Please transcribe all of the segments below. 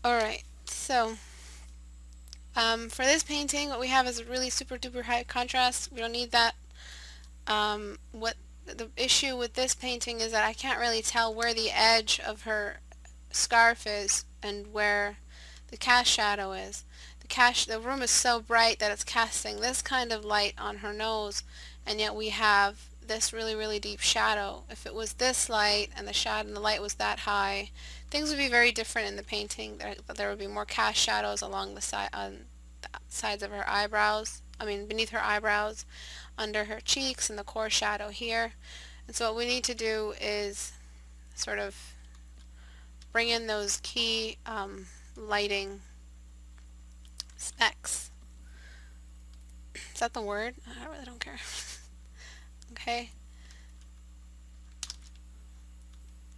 Alright, so for this painting, what we have is a really super duper high contrast. We don't need that. What the issue with this painting is that I can't really tell where the edge of her scarf is and where the cast shadow is. The room is so bright that it's casting this kind of light on her nose, and yet we have this really, really deep shadow. If it was this light and the light was that high, things would be very different in the painting. There would be more cast shadows along on the sides of her eyebrows. I mean, beneath her eyebrows, under her cheeks, and the core shadow here. And so what we need to do is sort of bring in those key lighting specs. Is that the word? I really don't care. Okay.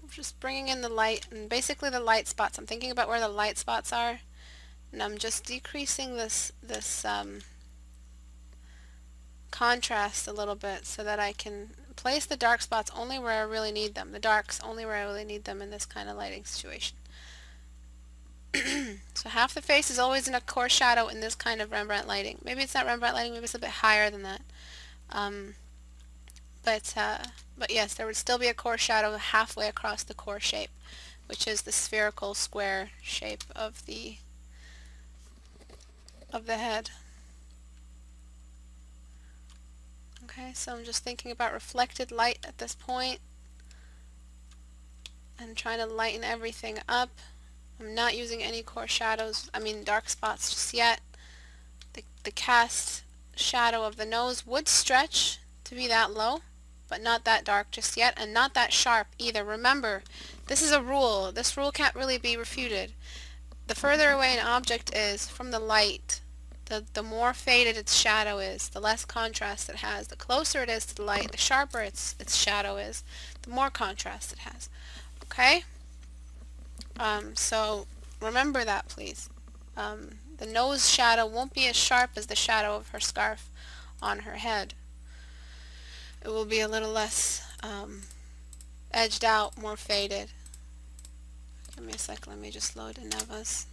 Just bringing in the light, and basically the light spots. I'm thinking about where the light spots are, and I'm just decreasing this contrast a little bit so that I can place the dark spots only where I really need them. The darks only where I really need them in this kind of lighting situation. So half the face is always in a core shadow in this kind of Rembrandt lighting. Maybe it's not Rembrandt lighting, maybe it's a bit higher than that. Um, but yes, there would still be a core shadow halfway across the core shape, which is the spherical square shape of the head. Okay, so I'm just thinking about reflected light at this point and trying to lighten everything up. I'm not using any core shadows, dark spots just yet. The cast shadow of the nose would stretch to be that low, but not that dark just yet, and not that sharp either. Remember, this is a rule. This rule can't really be refuted. The further away an object is from the light, the more faded its shadow is, the less contrast it has. The closer it is to the light, the sharper its shadow is, the more contrast it has. Okay? So remember that, please. The nose shadow won't be as sharp as the shadow of her scarf on her head. It will be a little less edged out, more faded. Give me a sec, let me just load Nevas.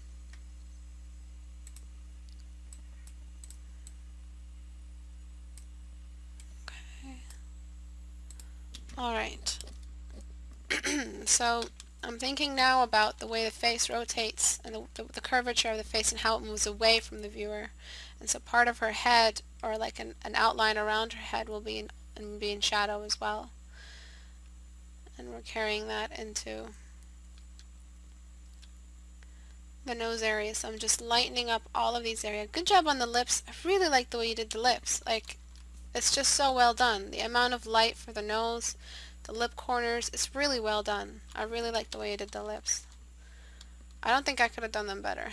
Okay. Alright. So I'm thinking now about the way the face rotates and the curvature of the face and how it moves away from the viewer. And so part of her head, or like an outline around her head, will be in shadow as well. And we're carrying that into the nose area. So I'm just lightening up all of these areas. Good job on the lips. I really like the way you did the lips. Like, it's just so well done. The amount of light for the nose, the lip corners, it's really well done. I really like the way you did the lips. I don't think I could have done them better.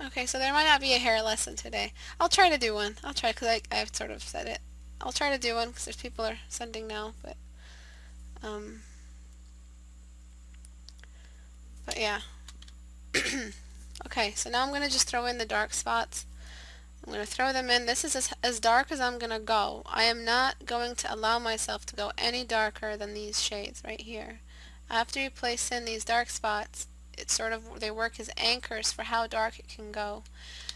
Okay, so there might not be a hair lesson today. I'll try to do one. I'll try, because I've sort of said it. I'll try to do one because there's people are sending now, but yeah. Okay, so now I'm going to just throw in the dark spots. I'm going to throw them in. This is as dark as I'm going to go. I am not going to allow myself to go any darker than these shades right here. After you place in these dark spots, they work as anchors for how dark it can go.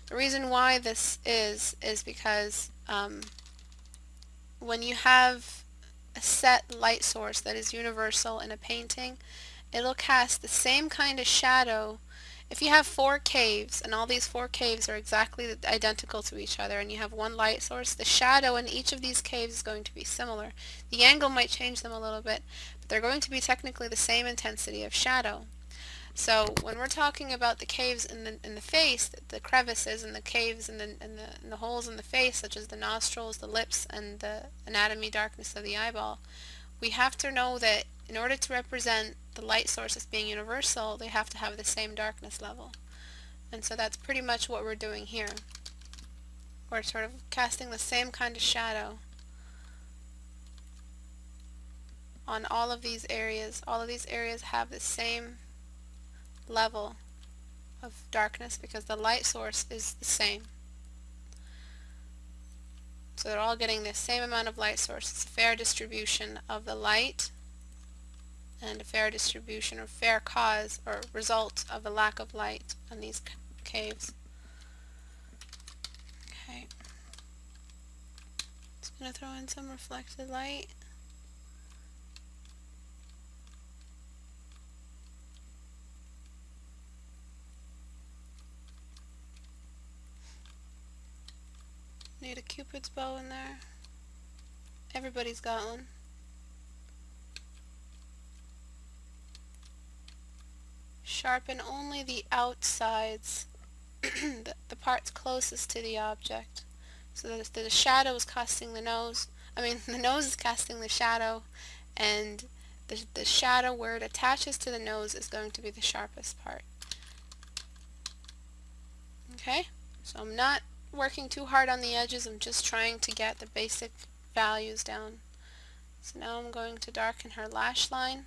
The reason why this is because when you have a set light source that is universal in a painting, it'll cast the same kind of shadow. If you have 4 caves and all these 4 caves are exactly identical to each other and you have one light source, the shadow in each of these caves is going to be similar. The angle might change them a little bit, but they're going to be technically the same intensity of shadow. So when we're talking about the caves in the face, the crevices and the caves and the holes in the face, such as the nostrils, the lips, and the anatomy darkness of the eyeball, we have to know that in order to represent the light source as being universal, they have to have the same darkness level. And so that's pretty much what we're doing here. We're sort of casting the same kind of shadow on all of these areas. All of these areas have the same level of darkness because the light source is the same. So they're all getting the same amount of light source. It's a fair distribution of the light and a fair distribution or fair cause or result of a lack of light on these caves. Okay. Just going to throw in some reflected light. Need a Cupid's bow in there. Everybody's got one. Sharpen only the outsides, the parts closest to the object. So that the shadow is casting the nose. The nose is casting the shadow, and the shadow where it attaches to the nose is going to be the sharpest part. Okay? So I'm not working too hard on the edges, I'm just trying to get the basic values down. So now I'm going to darken her lash line.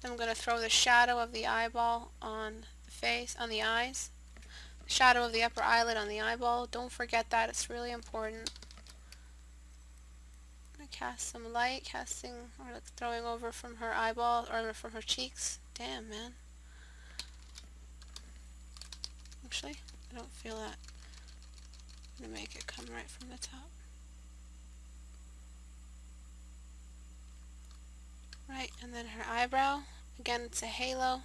Then I'm going to throw the shadow of the eyeball on the face, on the eyes. The shadow of the upper eyelid on the eyeball. Don't forget that, it's really important. I'm going to cast some light, throwing over from her eyeball, or from her cheeks. Damn, man. Actually, I don't feel that. I'm going to make it come right from the top. Right, and then her eyebrow. Again, it's a halo.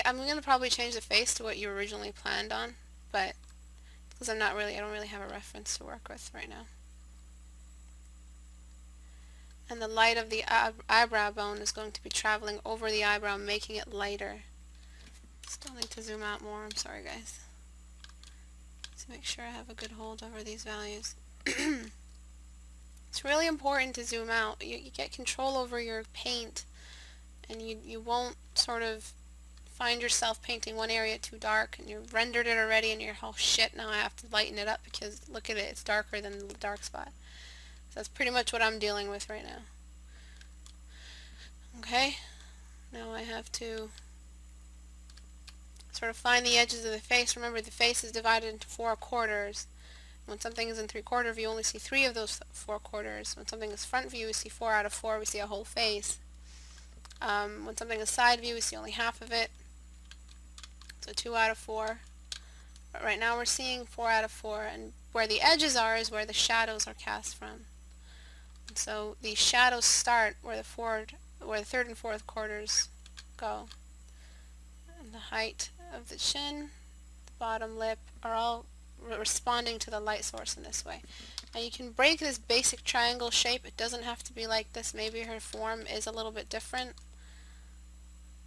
I'm going to probably change the face to what you originally planned on, but because I don't really have a reference to work with right now. And the light of the eyebrow bone is going to be traveling over the eyebrow, making it lighter. Still need to zoom out more, I'm sorry guys. Let's make sure I have a good hold over these values. It's really important to zoom out. You get control over your paint, and you won't sort of find yourself painting one area too dark, and you've rendered it already, and you're, oh shit, now I have to lighten it up because look at it, it's darker than the dark spot. So that's pretty much what I'm dealing with right now. Okay, now I have to sort of find the edges of the face. Remember, the face is divided into 4 quarters. When something is in 3/4 view, you only see 3 of those 4 quarters. When something is front view, we see 4 out of 4. We see a whole face. When something is side view, we see only half of it. So 2 out of 4. But right now we're seeing 4 out of 4. And where the edges are is where the shadows are cast from. And so the shadows start where the 3rd and 4th quarters go. And the height of the chin, the bottom lip are all responding to the light source in this way. Now you can break this basic triangle shape. It doesn't have to be like this. Maybe her form is a little bit different.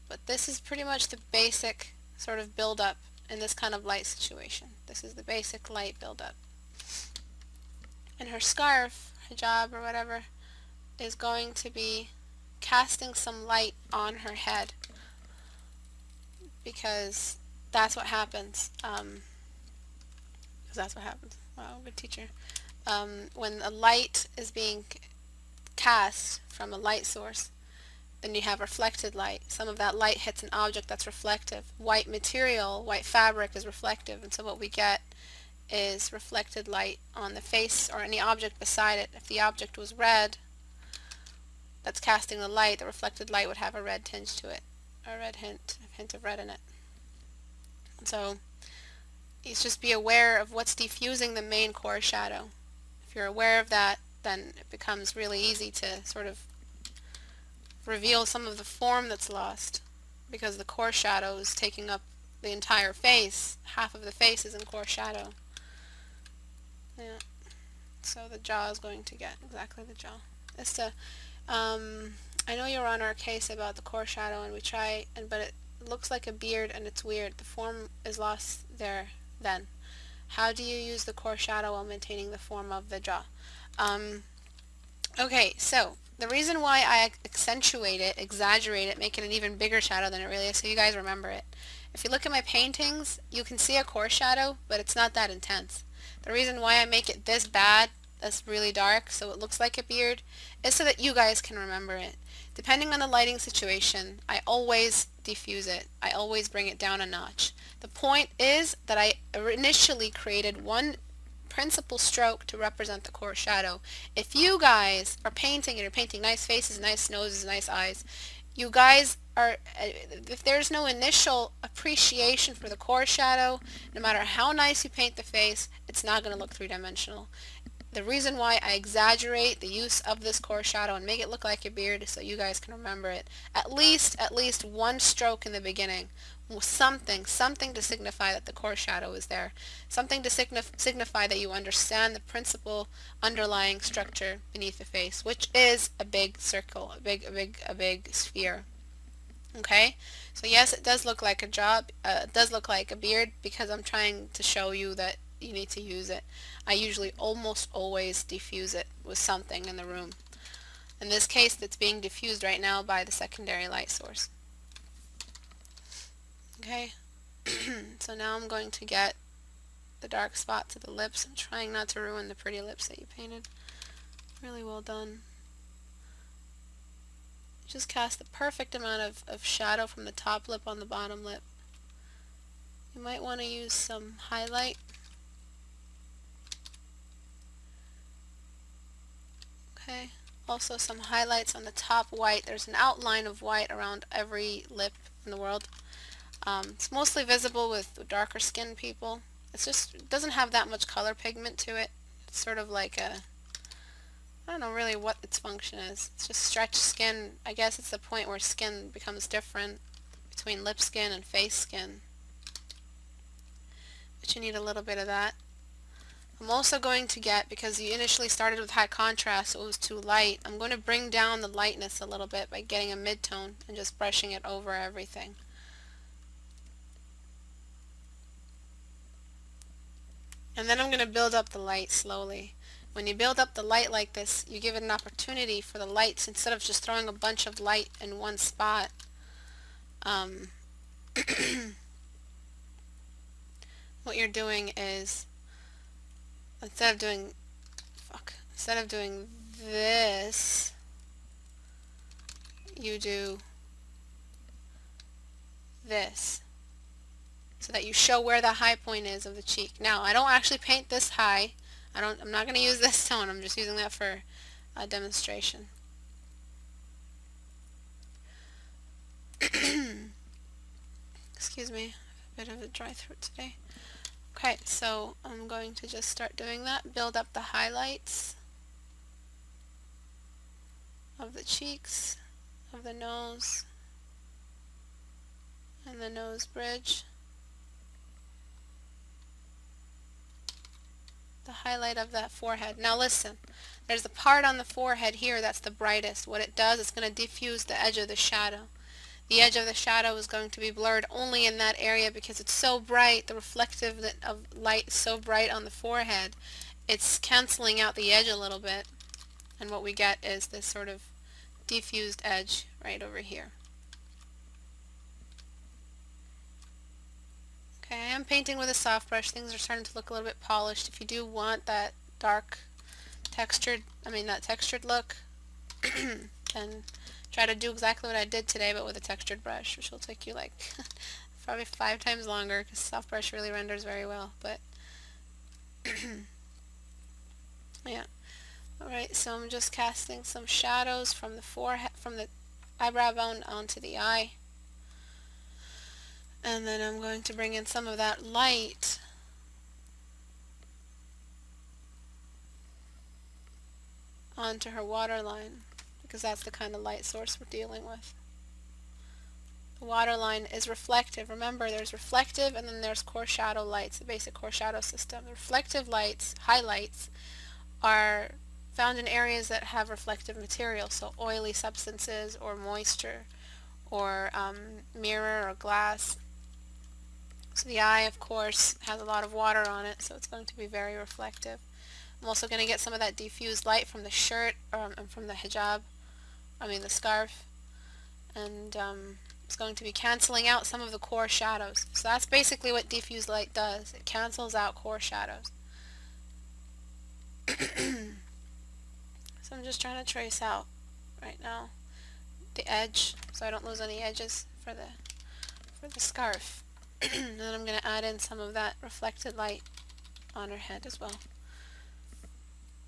But this is pretty much the basic sort of build-up in this kind of light situation. This is the basic light build-up. And her scarf, hijab or whatever, is going to be casting some light on her head. Because that's what happens. Wow, good teacher. When a light is being cast from a light source, then you have reflected light. Some of that light hits an object that's reflective. White material, white fabric is reflective, and so what we get is reflected light on the face or any object beside it. If the object was red that's casting the light, the reflected light would have a red tinge to it, a hint of red in it. And so it's just be aware of what's diffusing the main core shadow. If you're aware of that, then it becomes really easy to sort of reveal some of the form that's lost, because the core shadow is taking up the entire face. Half of the face is in core shadow. Yeah. So the jaw is going to get exactly the jaw. I know you're on our case about the core shadow, and we try, but it looks like a beard and it's weird. The form is lost there then. How do you use the core shadow while maintaining the form of the jaw? Okay, so the reason why I accentuate it, exaggerate it, make it an even bigger shadow than it really is, so you guys remember it. If you look at my paintings, you can see a core shadow, but it's not that intense. The reason why I make it this bad, that's really dark, so it looks like a beard, is so that you guys can remember it. Depending on the lighting situation, I always diffuse it. I always bring it down a notch. The point is that I initially created one principal stroke to represent the core shadow. If you guys are painting and you're painting nice faces, nice noses, nice eyes, you guys are, if there's no initial appreciation for the core shadow, no matter how nice you paint the face, it's not going to look three-dimensional. The reason why I exaggerate the use of this core shadow and make it look like a beard is so you guys can remember it. At least one stroke in the beginning. Something to signify that the core shadow is there. Something to signify that you understand the principal underlying structure beneath the face, which is a big circle, a big sphere. Okay? So yes, it does look like a job, it does look like a beard because I'm trying to show you that you need to use it. I usually almost always diffuse it with something in the room. In this case, it's being diffused right now by the secondary light source. Okay, so now I'm going to get the dark spot to the lips. I'm trying not to ruin the pretty lips that you painted. Really well done. Just cast the perfect amount of shadow from the top lip on the bottom lip. You might want to use some highlight. Okay, also some highlights on the top white. There's an outline of white around every lip in the world. It's mostly visible with darker skinned people. It doesn't have that much color pigment to it. It's sort of like a, I don't know really what its function is. It's just stretched skin. I guess it's the point where skin becomes different between lip skin and face skin. But you need a little bit of that. I'm also going to get, because you initially started with high contrast, so it was too light, I'm going to bring down the lightness a little bit by getting a mid-tone and just brushing it over everything. And then I'm going to build up the light slowly. When you build up the light like this, you give it an opportunity for the lights, instead of just throwing a bunch of light in one spot. What you're doing is, instead of doing this, you do this, so that you show where the high point is of the cheek. Now, I don't actually paint this high. I'm not going to use this tone. I'm just using that for a demonstration. Excuse me, I have a bit of a dry throat today. Okay, so I'm going to just start doing that. Build up the highlights of the cheeks, of the nose, and the nose bridge. The highlight of that forehead. Now listen, there's the part on the forehead here that's the brightest. What it does, it's going to diffuse the edge of the shadow. The edge of the shadow is going to be blurred only in that area because it's so bright, the reflective of light is so bright on the forehead, it's canceling out the edge a little bit, and what we get is this sort of diffused edge right over here. Okay, I am painting with a soft brush. Things are starting to look a little bit polished. If you do want that dark textured look, then try to do exactly what I did today, but with a textured brush, which will take you like probably 5 times longer, because soft brush really renders very well. But yeah. Alright, so I'm just casting some shadows from the forehead, from the eyebrow bone onto the eye. And then I'm going to bring in some of that light onto her waterline, because that's the kind of light source we're dealing with. The waterline is reflective. Remember, there's reflective and then there's core shadow lights, the basic core shadow system. The reflective lights, highlights, are found in areas that have reflective material, so oily substances or moisture or mirror or glass. So the eye, of course, has a lot of water on it, so it's going to be very reflective. I'm also going to get some of that diffused light from the shirt, and from the hijab, the scarf, and it's going to be canceling out some of the core shadows. So that's basically what diffused light does. It cancels out core shadows. So I'm just trying to trace out right now the edge, so I don't lose any edges for the scarf. And then I'm going to add in some of that reflected light on her head as well.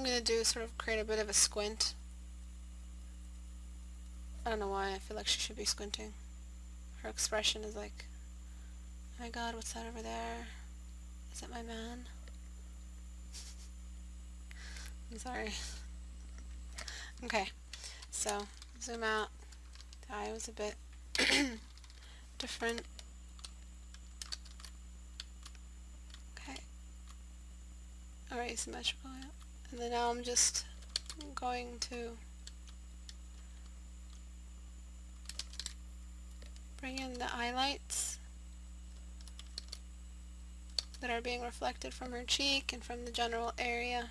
I'm going to do is sort of create a bit of a squint. I don't know why, I feel like she should be squinting. Her expression is like, oh my god, what's that over there? Is that my man? I'm sorry. Okay, so zoom out. The eye was a bit different. Okay. Alright, symmetrical. Yeah. And then now I'm just going to bring in the highlights that are being reflected from her cheek and from the general area.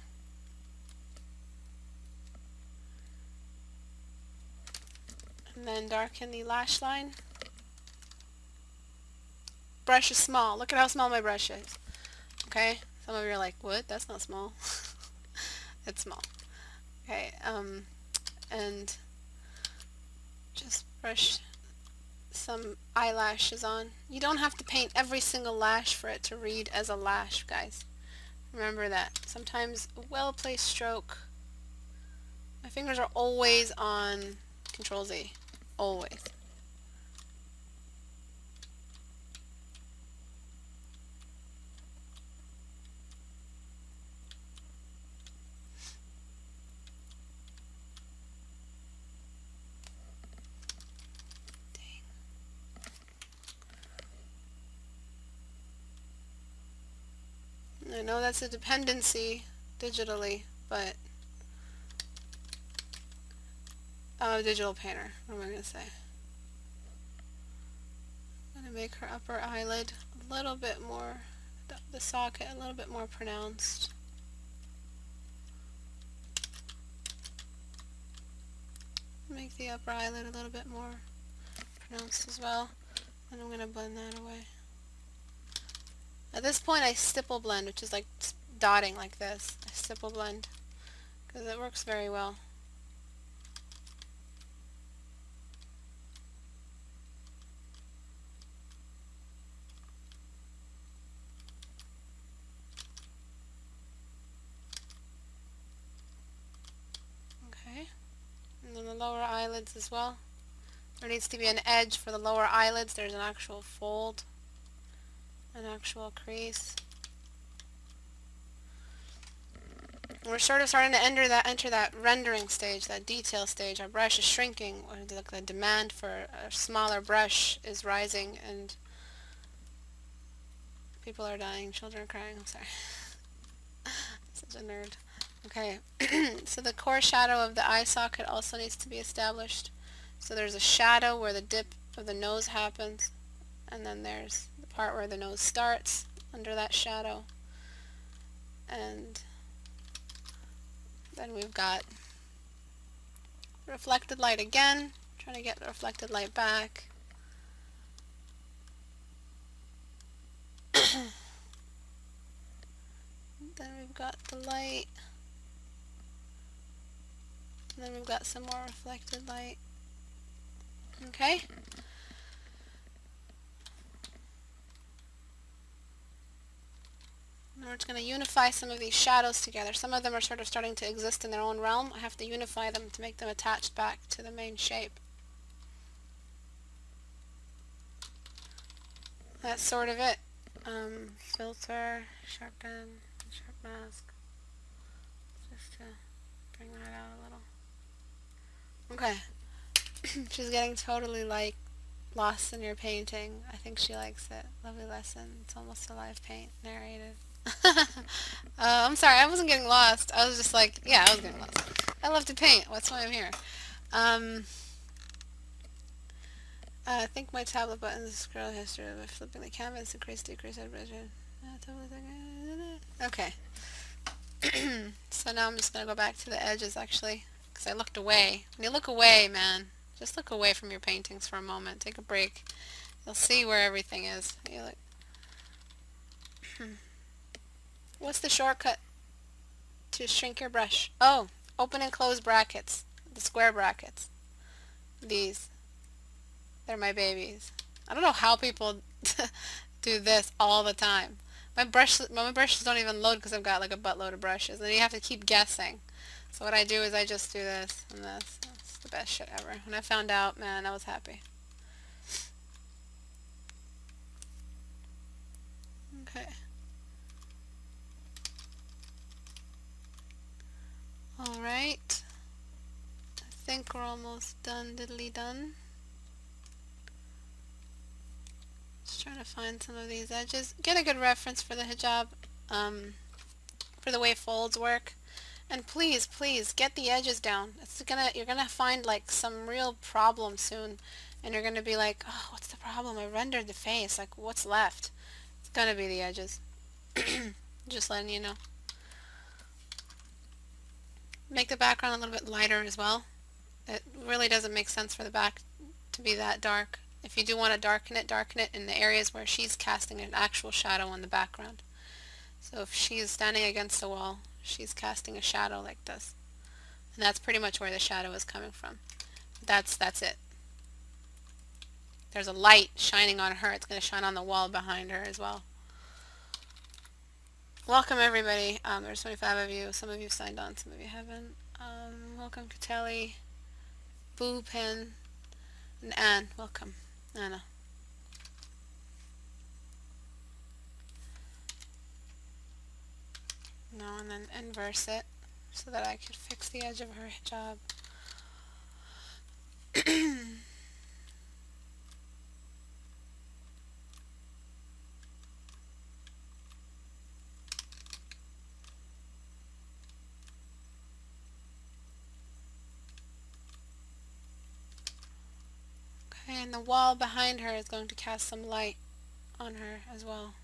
And then darken the lash line. Brush is small. Look at how small my brush is. Okay? Some of you are like, what? That's not small. It's small. Okay, and just brush some eyelashes on. You don't have to paint every single lash for it to read as a lash, guys. Remember that. Sometimes a well-placed stroke. My fingers are always on Control Z. Always. I know that's a dependency digitally, but digital painter. What am I going to say? I'm going to make her upper eyelid a little bit more, the socket a little bit more pronounced. Make the upper eyelid a little bit more pronounced as well. And I'm going to blend that away. At this point I stipple blend, which is like dotting like this. I stipple blend because it works very well. Okay. And then the lower eyelids as well. There needs to be an edge for the lower eyelids. There's an actual fold, an actual crease. We're sort of starting to enter that rendering stage, that detail stage. Our brush is shrinking. The demand for a smaller brush is rising, and people are dying, children are crying. I'm sorry. Such a nerd. Okay, so the core shadow of the eye socket also needs to be established. So there's a shadow where the dip of the nose happens, and then there's the part where the nose starts under that shadow. And then we've got reflected light again, trying to get the reflected light back. Then we've got the light. And then we've got some more reflected light. Okay? Now we're just going to unify some of these shadows together. Some of them are sort of starting to exist in their own realm. I have to unify them to make them attached back to the main shape. That's sort of it. Filter, sharpen, sharp mask. Just to bring that out a little. Okay. She's getting totally like lost in your painting. I think she likes it. Lovely lesson. It's almost a live paint narrated. I'm sorry, I wasn't getting lost. I was just like, yeah, I was getting lost. I love to paint. That's why I'm here. I think my tablet buttons scroll history by flipping the canvas, increase, decrease, vibration. Okay. So now I'm just going to go back to the edges actually, because I looked away. When you look away, man, just look away from your paintings for a moment. Take a break. You'll see where everything is. You look. What's the shortcut to shrink your brush? Oh, open and close brackets. The square brackets. These. They're my babies. I don't know how people do this all the time. my brushes don't even load because I've got like a buttload of brushes, and you have to keep guessing. So what I do is I just do this and this. It's the best shit ever. When I found out, man, I was happy. Okay. Alright. I think we're almost done, diddly done. Just trying to find some of these edges. Get a good reference for the hijab, for the way folds work. And please, please, get the edges down. You're gonna find like some real problem soon. And you're gonna be like, oh, what's the problem? I rendered the face. Like, what's left? It's gonna be the edges. Just letting you know. Make the background a little bit lighter as well. It really doesn't make sense for the back to be that dark. If you do want to darken it in the areas where she's casting an actual shadow on the background. So if she's standing against the wall, she's casting a shadow like this. And that's pretty much where the shadow is coming from. That's it. There's a light shining on her. It's going to shine on the wall behind her as well. Welcome everybody. There's 25 of you. Some of you signed on, some of you haven't. Welcome Katelli, Boo Pen, and Anne. Welcome. Anna. No, and then inverse it so that I could fix the edge of her hijab. Okay, and the wall behind her is going to cast some light on her as well.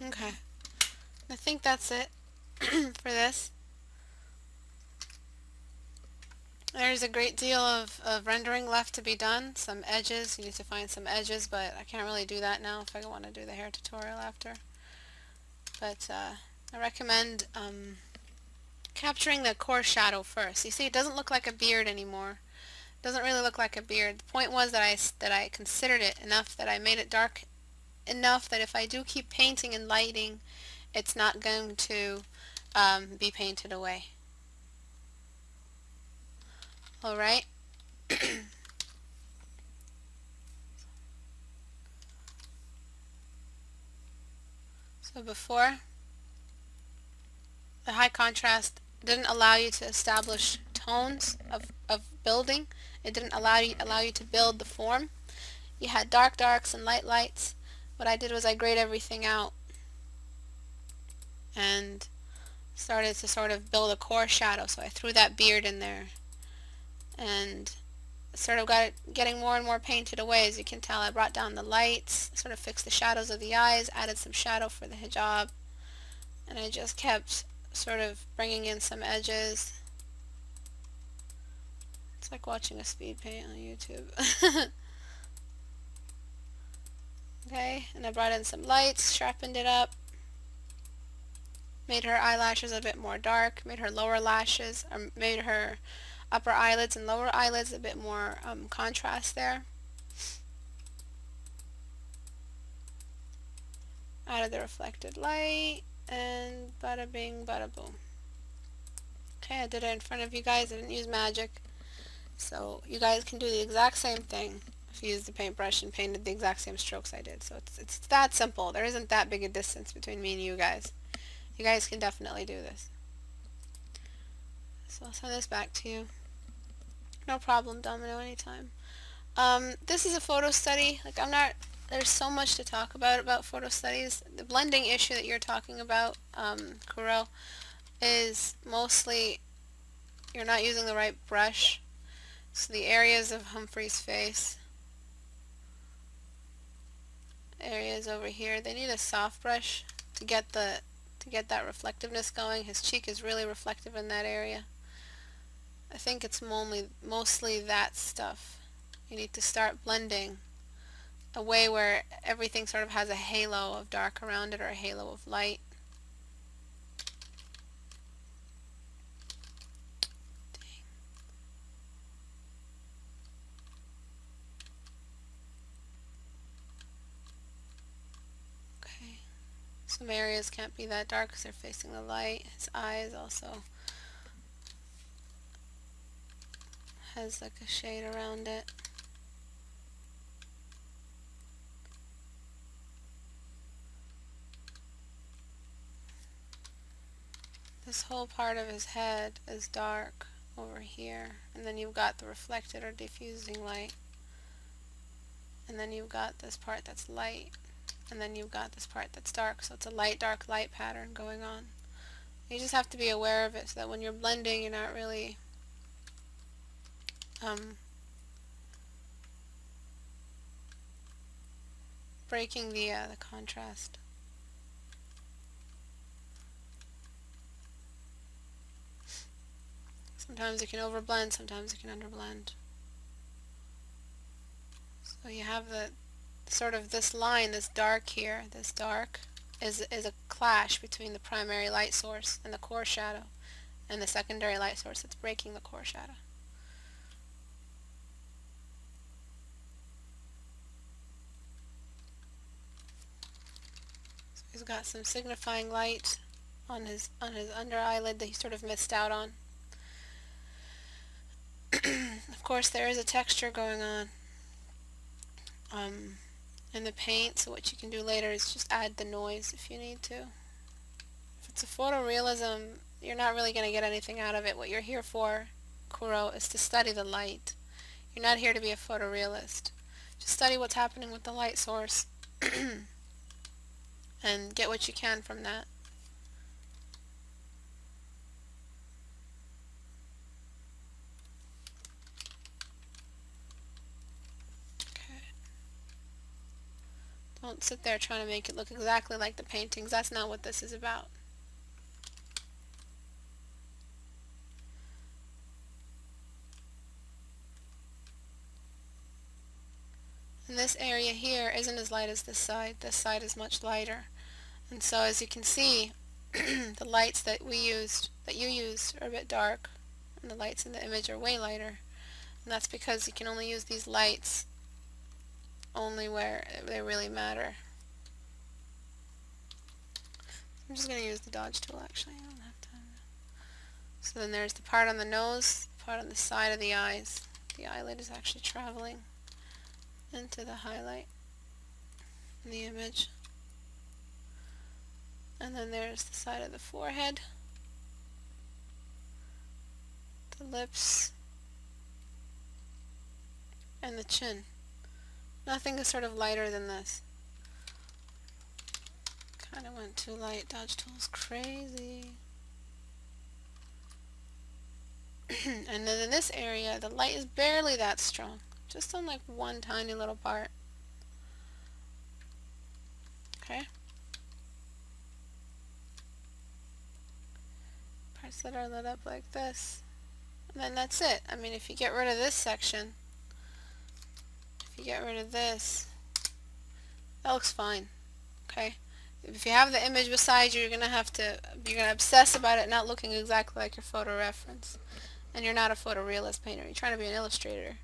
Okay, I think that's it for this. There's a great deal of rendering left to be done. Some edges, you need to find some edges, but I can't really do that now if I want to do the hair tutorial after. But I recommend capturing the core shadow first. You see, it doesn't look like a beard anymore. It doesn't really look like a beard. The point was that I considered it enough that I made it dark enough that if I do keep painting and lighting, it's not going to be painted away. Alright? So before, the high contrast didn't allow you to establish tones of building. It didn't allow you to build the form. You had dark darks and light lights. What I did was I grayed everything out and started to sort of build a core shadow. So I threw that beard in there and sort of got it getting more and more painted away. As you can tell, I brought down the lights, sort of fixed the shadows of the eyes, added some shadow for the hijab, and I just kept sort of bringing in some edges. It's like watching a speed paint on YouTube. Okay, and I brought in some lights, sharpened it up, made her eyelashes a bit more dark, made her lower lashes, or made her upper eyelids and lower eyelids a bit more contrast there. Added the reflected light, and bada bing, bada boom. Okay, I did it in front of you guys. I didn't use magic. So you guys can do the exact same thing if you used the paintbrush and painted the exact same strokes I did. So it's that simple. There isn't that big a distance between me and you guys. You guys can definitely do this. So I'll send this back to you. No problem, Domino, anytime. This is a photo study. Like, there's so much to talk about photo studies. The blending issue that you're talking about, Kuro, is mostly you're not using the right brush. So the areas of Humphrey's face, areas over here, they need a soft brush to get that reflectiveness going. His cheek is really reflective in that area. I think it's mostly that stuff. You need to start blending a way where everything sort of has a halo of dark around it or a halo of light. Some areas can't be that dark because they're facing the light. His eyes also has like a shade around it. This whole part of his head is dark over here, and then you've got the reflected or diffusing light, and then you've got this part that's light, and then you've got this part that's dark, so it's a light dark light pattern going on. You just have to be aware of it so that when you're blending you're not really breaking the contrast. Sometimes you can overblend, sometimes you can underblend. So you have the sort of this line, this dark here, this dark is a clash between the primary light source and the core shadow, and the secondary light source that's breaking the core shadow. So he's got some signifying light on his under eyelid that he sort of missed out on. Of course there is a texture going on in the paint, so what you can do later is just add the noise if you need to. If it's a photorealism, you're not really going to get anything out of it. What you're here for, Kuro, is to study the light. You're not here to be a photorealist. Just study what's happening with the light source and get what you can from that. Don't sit there trying to make it look exactly like the paintings. That's not what this is about. And this area here isn't as light as this side. This side is much lighter. And so as you can see, the lights that you used are a bit dark, and the lights in the image are way lighter. And that's because you can only use these lights only where they really matter. I'm just going to use the dodge tool actually. I don't have time. So then there's the part on the nose, the part on the side of the eyes. The eyelid is actually traveling into the highlight in the image. And then there's the side of the forehead, the lips, and the chin. Nothing is sort of lighter than this. Kind of went too light. Dodge tool's crazy. And then in this area, the light is barely that strong. Just on like one tiny little part. Okay? Parts that are lit up like this. And then that's it. I mean, if you get rid of this section, if you get rid of this, that looks fine. Okay? If you have the image beside you, you're gonna obsess about it not looking exactly like your photo reference. And you're not a photorealist painter. You're trying to be an illustrator.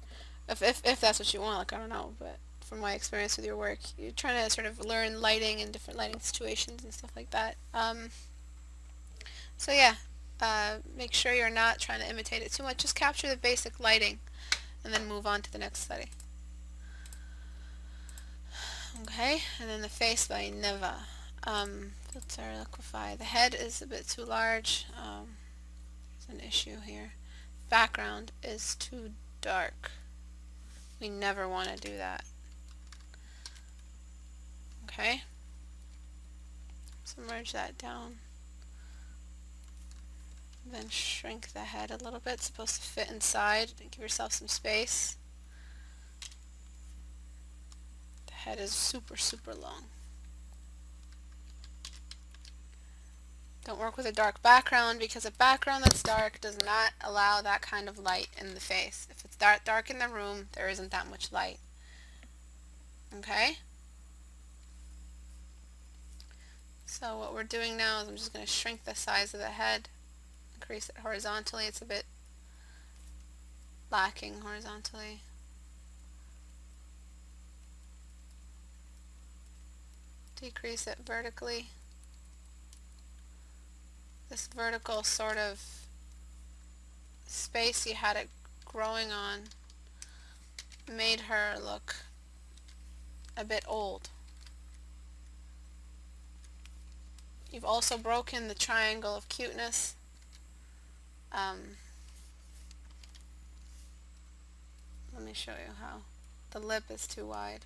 If that's what you want, like, I don't know, but from my experience with your work, you're trying to sort of learn lighting and different lighting situations and stuff like that. So yeah, make sure you're not trying to imitate it too much. Just capture the basic lighting and then move on to the next study. Okay, and then the face by Neva. Filter, liquefy. The head is a bit too large. There's an issue here. Background is too dark. We never want to do that. Okay, so merge that down. Then shrink the head a little bit. It's supposed to fit inside. Give yourself some space. The head is super, super long. Don't work with a dark background because a background that's dark does not allow that kind of light in the face. If it's dark in the room, there isn't that much light. Okay? So what we're doing now is I'm just going to shrink the size of the head, increase it horizontally. It's a bit lacking horizontally. Decrease it vertically. this vertical sort of space you had it growing on made her look a bit old. You've also broken the triangle of cuteness. Let me show you how. The lip is too wide.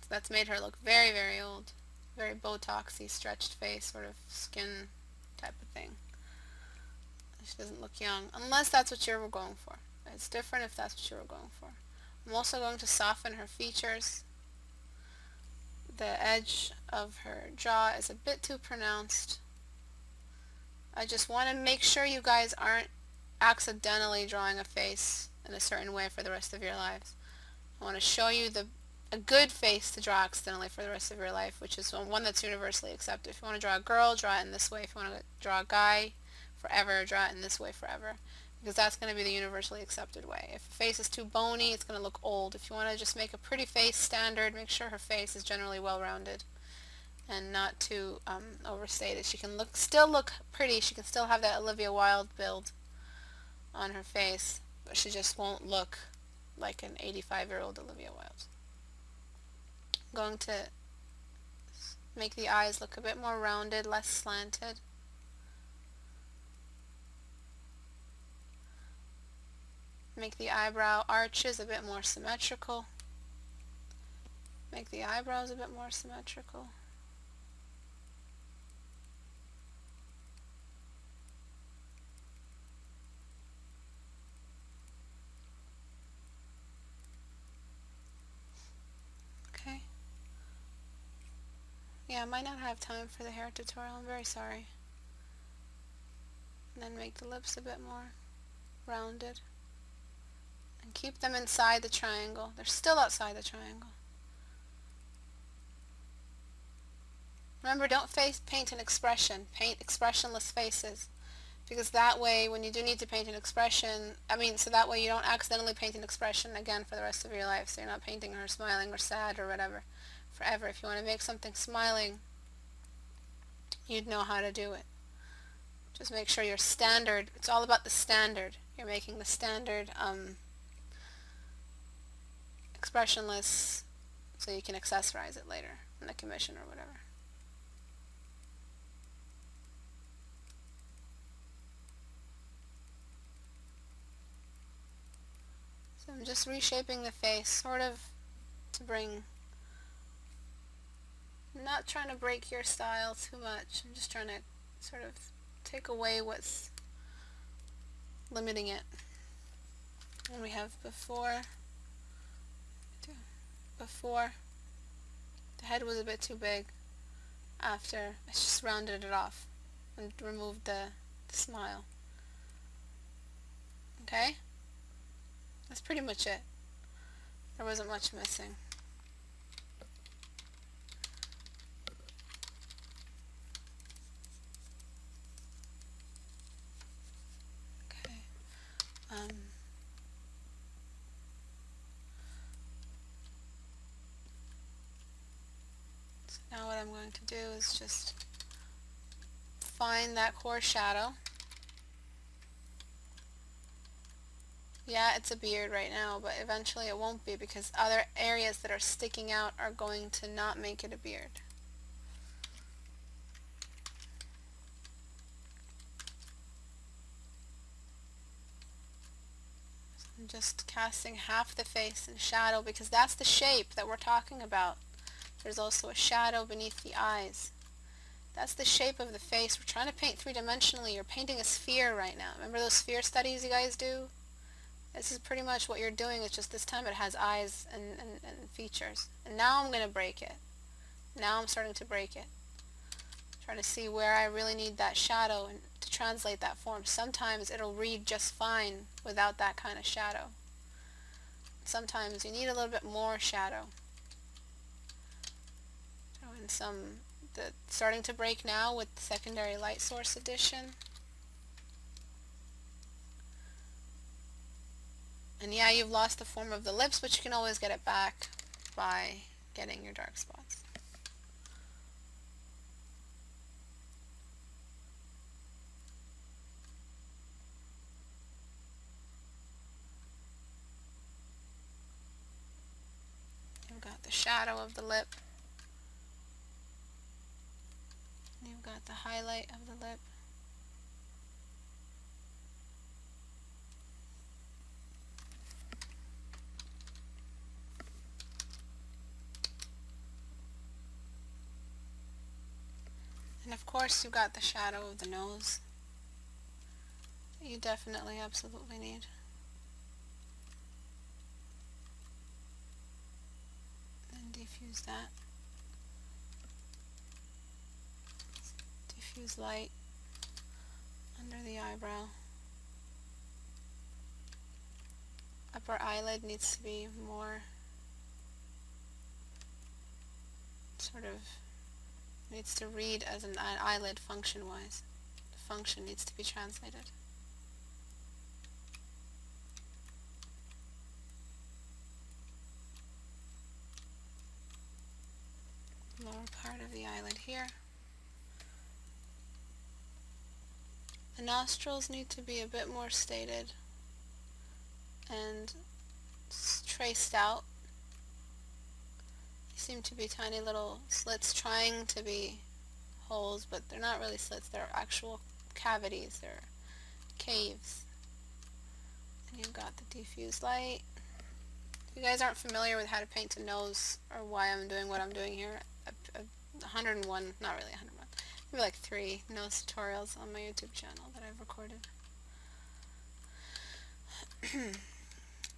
So that's made her look very, very old. Very Botoxy, stretched face, sort of skin type of thing. She doesn't look young, unless that's what you were going for. It's different if that's what you were going for. I'm also going to soften her features. The edge of her jaw is a bit too pronounced. I just want to make sure you guys aren't accidentally drawing a face in a certain way for the rest of your lives. I want to show you a good face to draw accidentally for the rest of your life, which is one that's universally accepted. If you want to draw a girl, draw it in this way. If you want to draw a guy forever, draw it in this way forever. Because that's going to be the universally accepted way. If a face is too bony, it's going to look old. If you want to just make a pretty face standard, make sure her face is generally well-rounded and not too overstated. She can still look pretty. She can still have that Olivia Wilde build on her face, but she just won't look like an 85-year-old Olivia Wilde. I'm going to make the eyes look a bit more rounded, less slanted. Make the eyebrow arches a bit more symmetrical. Make the eyebrows a bit more symmetrical. Okay. Yeah, I might not have time for the hair tutorial. I'm very sorry. And then make the lips a bit more rounded. And keep them inside the triangle. They're still outside the triangle. Remember, don't paint an expression. Paint expressionless faces. Because that way, when you do need to paint an expression, so that way you don't accidentally paint an expression again for the rest of your life. So you're not painting her smiling or sad or whatever forever. If you want to make something smiling, you'd know how to do it. Just make sure your standard, it's all about the standard. You're making the standard expressionless so you can accessorize it later in the commission or whatever. So I'm just reshaping the face, sort of to bring, I'm not trying to break your style too much. I'm just trying to sort of take away what's limiting it. And we have before, the head was a bit too big. After, I just rounded it off and removed the smile. Okay? That's pretty much it. There wasn't much missing. Okay. So now what I'm going to do is just find that core shadow. Yeah, it's a beard right now, but eventually it won't be because other areas that are sticking out are going to not make it a beard. So I'm just casting half the face in shadow because that's the shape that we're talking about. There's also a shadow beneath the eyes. That's the shape of the face. We're trying to paint three-dimensionally. You're painting a sphere right now. Remember those sphere studies you guys do? This is pretty much what you're doing. It's just this time it has eyes and features. And now I'm going to break it. Now I'm starting to break it. Trying to see where I really need that shadow and to translate that form. Sometimes it'll read just fine without that kind of shadow. Sometimes you need a little bit more shadow. Throw in starting to break now with the secondary light source addition. And yeah, you've lost the form of the lips, but you can always get it back by getting your dark spots. got the shadow of the lip. You've got the highlight of the lip. And of course you've got the shadow of the nose that you definitely absolutely need. Then diffuse that. Diffuse light under the eyebrow. Upper eyelid needs to be more sort of, needs to read as an eyelid function-wise. The function needs to be translated. Lower part of the eyelid here. The nostrils need to be a bit more stated and traced out. They seem to be tiny little slits trying to be holes, but they're not really slits, they're actual cavities, they're caves. And you've got the diffuse light. If you guys aren't familiar with how to paint a nose or why I'm doing what I'm doing here, 101, not really 101, maybe like 3 nose tutorials on my YouTube channel that I've recorded.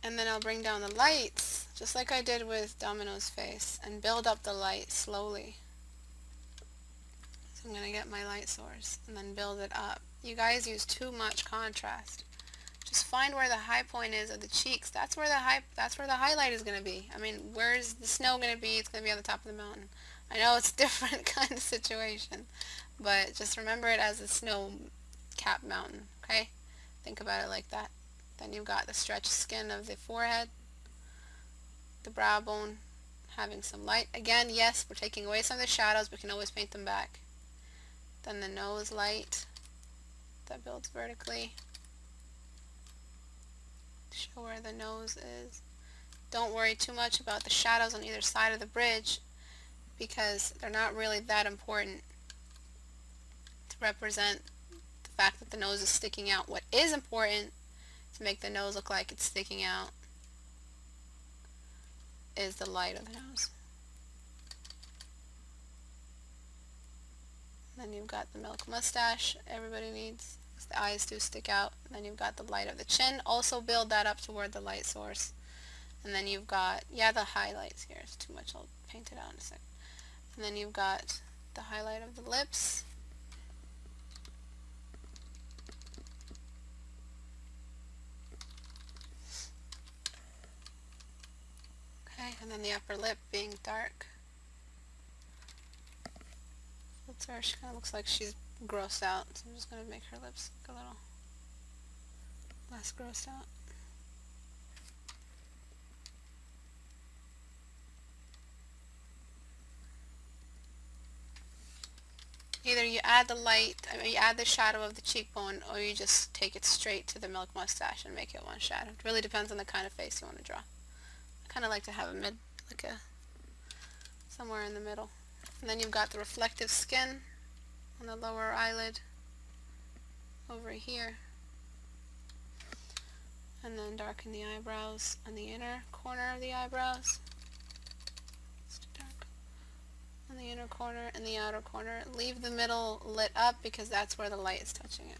And then I'll bring down the lights, just like I did with Domino's face, and build up the light slowly. So I'm going to get my light source and then build it up. You guys use too much contrast. Just find where the high point is of the cheeks. That's where the highlight is going to be. I mean, where's the snow going to be? It's going to be on the top of the mountain. I know it's a different kind of situation, but just remember it as a snow-capped mountain, okay? Think about it like that. Then you've got the stretched skin of the forehead, the brow bone, having some light. Again, yes, we're taking away some of the shadows, but we can always paint them back. Then the nose light that builds vertically. Show where the nose is. Don't worry too much about the shadows on either side of the bridge because they're not really that important to represent the fact that the nose is sticking out. What is important to make the nose look like it's sticking out is the light of the nose. And then you've got the milk mustache everybody needs. The eyes do stick out. And then you've got the light of the chin. Also build that up toward the light source. And then you've got, the highlights here. It's too much. I'll paint it out in a sec. And then you've got the highlight of the lips. Okay, and then the upper lip being dark. That's her. She kind of looks like she's grossed out, so I'm just going to make her lips look a little less grossed out. Either you add the light, you add the shadow of the cheekbone, or you just take it straight to the milk mustache and make it one shadow. It really depends on the kind of face you want to draw. I kind of like to have a somewhere in the middle. And then you've got the reflective skin on the lower eyelid over here. And then darken the eyebrows on the inner corner of the eyebrows. It's too dark. On the inner corner and the outer corner. Leave the middle lit up because that's where the light is touching it.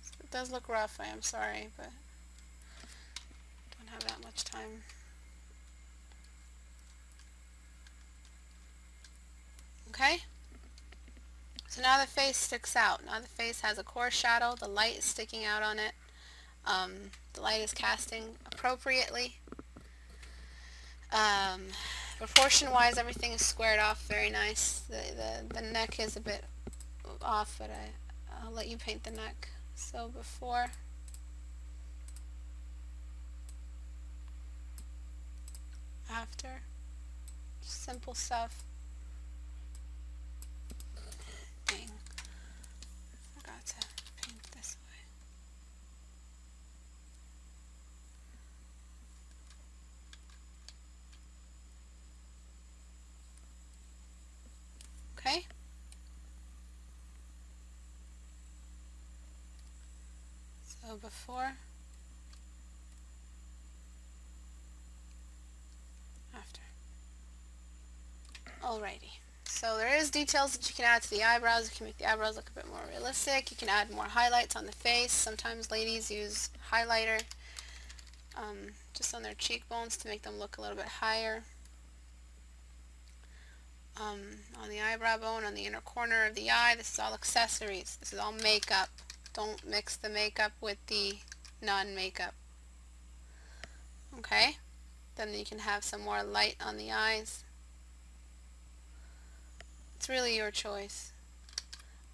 So it does look rough, I am sorry, but don't have that much time. Okay? So now the face sticks out. Now the face has a core shadow. The light is sticking out on it. The light is casting appropriately. Proportion-wise, everything is squared off very nice. The neck is a bit off, but I'll let you paint the neck. So before, after, simple stuff. Dang, forgot to paint this way. Okay? So before, after. Alrighty. So there is details that you can add to the eyebrows. You can make the eyebrows look a bit more realistic. You can add more highlights on the face. Sometimes ladies use highlighter just on their cheekbones to make them look a little bit higher. On the eyebrow bone, on the inner corner of the eye, this is all accessories. This is all makeup. Don't mix the makeup with the non-makeup. Okay? Then you can have some more light on the eyes. It's really your choice.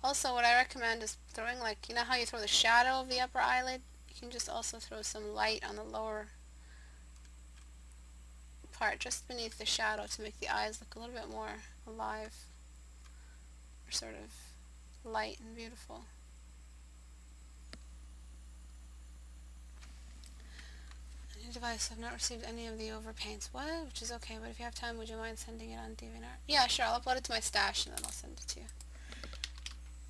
Also, what I recommend is throwing, like, you know how you throw the shadow of the upper eyelid? You can just also throw some light on the lower part, just beneath the shadow, to make the eyes look a little bit more alive, or sort of light and beautiful. Any device, I've not received any of the overpaints. What? Which is okay, but if you have time, would you mind sending it on DeviantArt? Yeah, sure, I'll upload it to my stash and then I'll send it to you.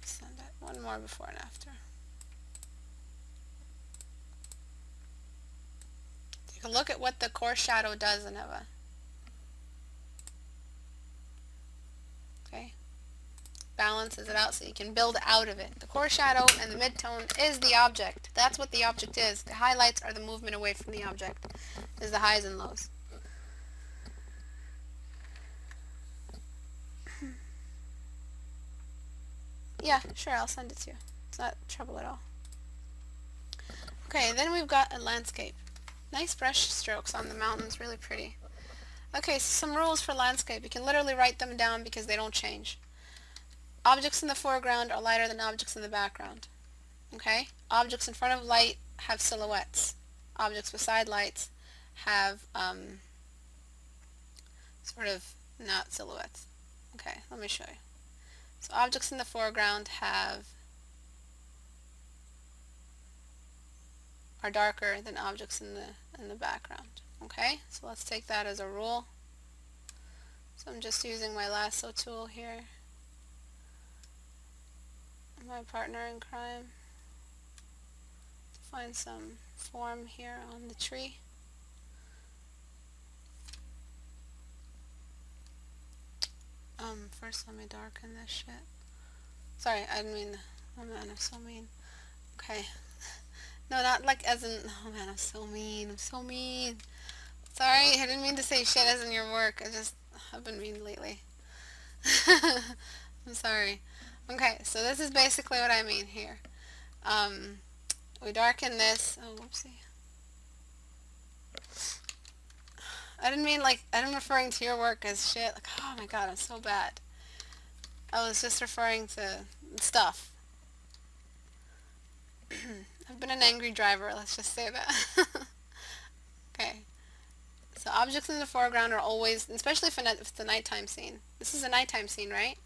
Send it. One more before and after. Take a look at what the core shadow does, Aneva. Okay? Balances it out so you can build out of it. The core shadow and the midtone is the object. That's what the object is. The highlights are the movement away from the object. Is the highs and lows. Yeah, sure, I'll send it to you. It's not trouble at all. Okay, then we've got a landscape. Nice brush strokes on the mountains, really pretty. Okay, so some rules for landscape. You can literally write them down because they don't change. Objects in the foreground are lighter than objects in the background. Okay? Objects in front of light have silhouettes. Objects beside lights have sort of not silhouettes. Okay, let me show you. So objects in the foreground are darker than objects in the background. Okay, so let's take that as a rule. So I'm just using my lasso tool here, my partner in crime, to find some form here on the tree. First let me darken this shit. Sorry, I didn't mean, oh man, I'm so mean. Okay. No, not like as in, oh man, I'm so mean, I'm so mean. Sorry, I didn't mean to say shit as in your work. I've been mean lately. I'm sorry. Okay, so this is basically what I mean here. We darken this, oh whoopsie. I didn't mean like, I'm referring to your work as shit. Like, oh my god, I'm so bad. I was just referring to stuff. I've been an angry driver, let's just say that. Okay. So objects in the foreground are always, especially if it's a nighttime scene. This is a nighttime scene, right?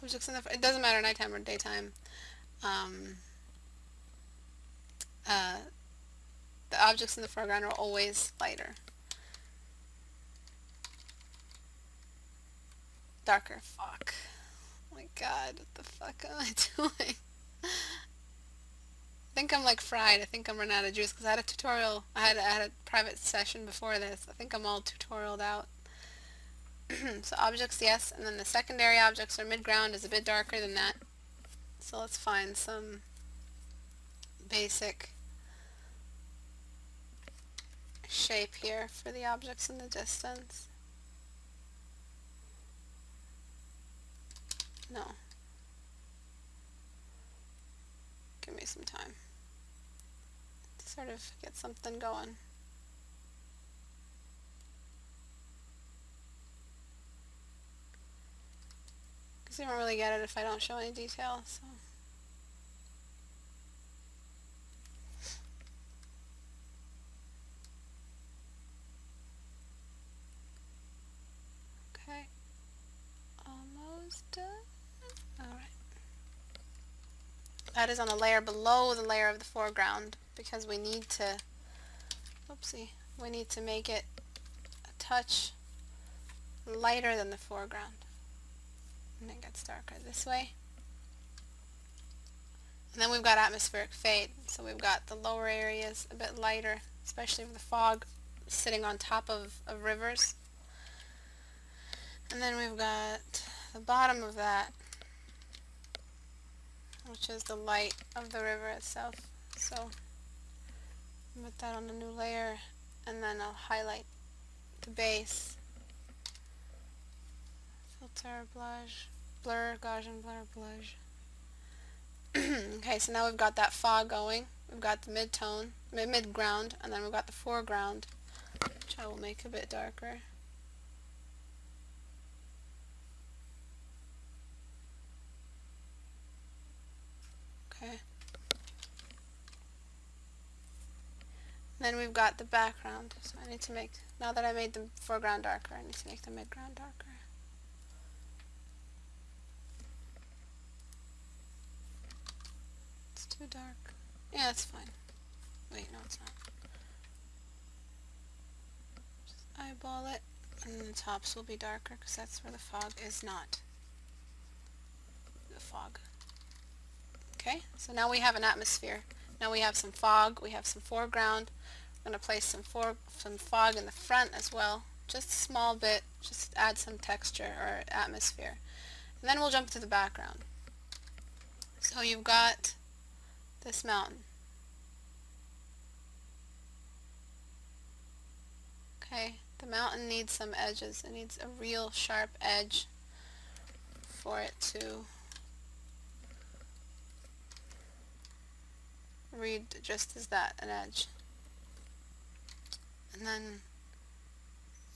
Objects in it doesn't matter nighttime or daytime. The objects in the foreground are always lighter. Darker. Fuck. Oh my god, what the fuck am I doing? I think I'm like fried. I think I'm running out of juice because I had a tutorial. I had a private session before this. I think I'm all tutorialed out. So objects, yes, and then the secondary objects or midground is a bit darker than that. So let's find some basic shape here for the objects in the distance. No. Give me some time to sort of get something going. Because you don't really get it if I don't show any detail, so. Okay. Almost done. Alright. That is on a layer below the layer of the foreground because we need to, oopsie, we need to make it touch lighter than the foreground. And it gets darker this way. And then we've got atmospheric fade. So we've got the lower areas a bit lighter, especially with the fog sitting on top of rivers. And then we've got the bottom of that, which is the light of the river itself. So put that on a new layer, and then I'll highlight the base. Filter, blush, blur, Gaussian blur, blush. Okay, so now we've got that fog going. We've got the mid-tone, mid-ground, and then we've got the foreground, which I will make a bit darker. Okay. Then we've got the background. So I need to make, now that I made the foreground darker, I need to make the midground darker. It's too dark. Yeah, it's fine. Wait, no it's not. Just eyeball it, and then the tops will be darker because that's where the fog is not. The fog. Okay, so now we have an atmosphere. Now we have some fog, we have some foreground. I'm going to place some fog in the front as well. Just a small bit, just to add some texture or atmosphere. And then we'll jump to the background. So you've got this mountain. Okay, the mountain needs some edges. It needs a real sharp edge for it to read just as that, an edge. And then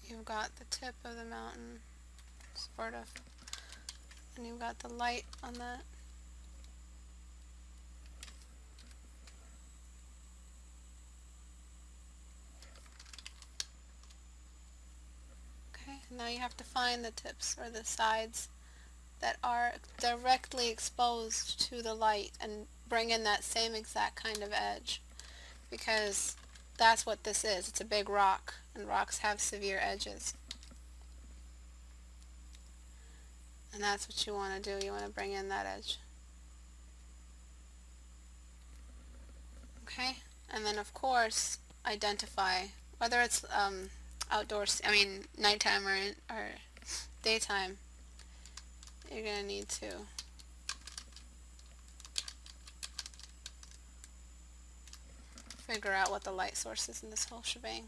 you've got the tip of the mountain, sort of, and you've got the light on that. Okay, now you have to find the tips or the sides that are directly exposed to the light and bring in that same exact kind of edge, because that's what this is. It's a big rock, and rocks have severe edges. And that's what you want to do. You want to bring in that edge. Okay, and then of course identify whether it's outdoors, nighttime or daytime. You're going to need to figure out what the light source is in this whole shebang.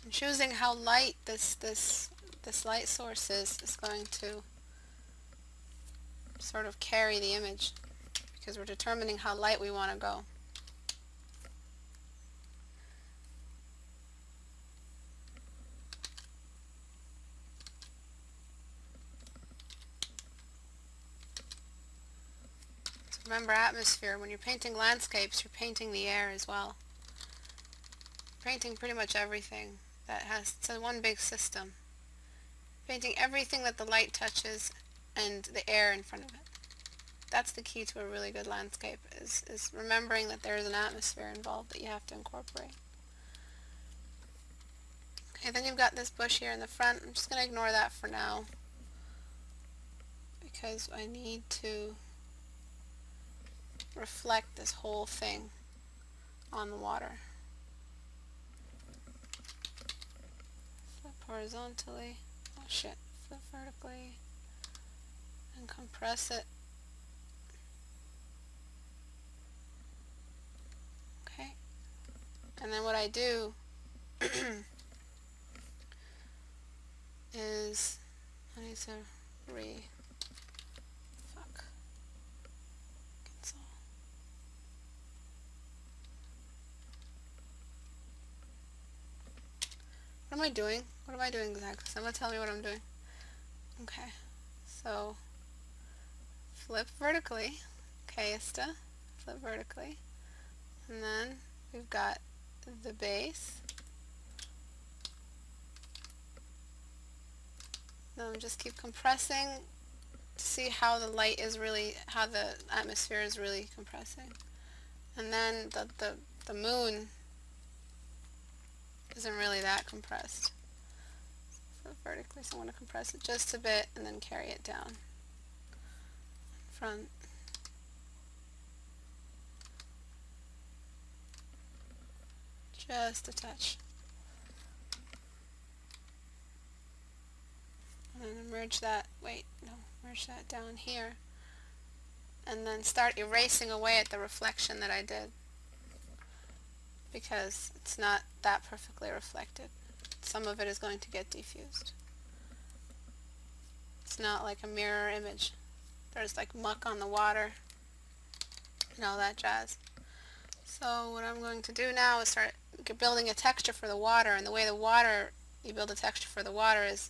And choosing how light this light source is going to sort of carry the image, because we're determining how light we want to go. Remember, atmosphere, when you're painting landscapes, you're painting the air as well. You're painting pretty much everything that has, it's a one big system. Painting everything that the light touches and the air in front of it. That's the key to a really good landscape, is remembering that there is an atmosphere involved that you have to incorporate. Okay, then you've got this bush here in the front. I'm just going to ignore that for now, because I need to reflect this whole thing on the water. Flip horizontally, oh shit, flip vertically, and compress it. Okay, and then what I do is I need to What am I doing? What am I doing exactly? Someone tell me what I'm doing. Okay, so flip vertically. Okay, flip vertically. And then we've got the base. Then just keep compressing to see how the light is really, how the atmosphere is really compressing. And then the the moon isn't really that compressed. So vertically, so I want to compress it just a bit and then carry it down. Front. Just a touch. And then merge that, merge that down here. And then start erasing away at the reflection that I did, because it's not that perfectly reflected. Some of it is going to get diffused. It's not like a mirror image. There's like muck on the water and all that jazz. So what I'm going to do now is start building a texture for the water, and the way you build a texture for the water is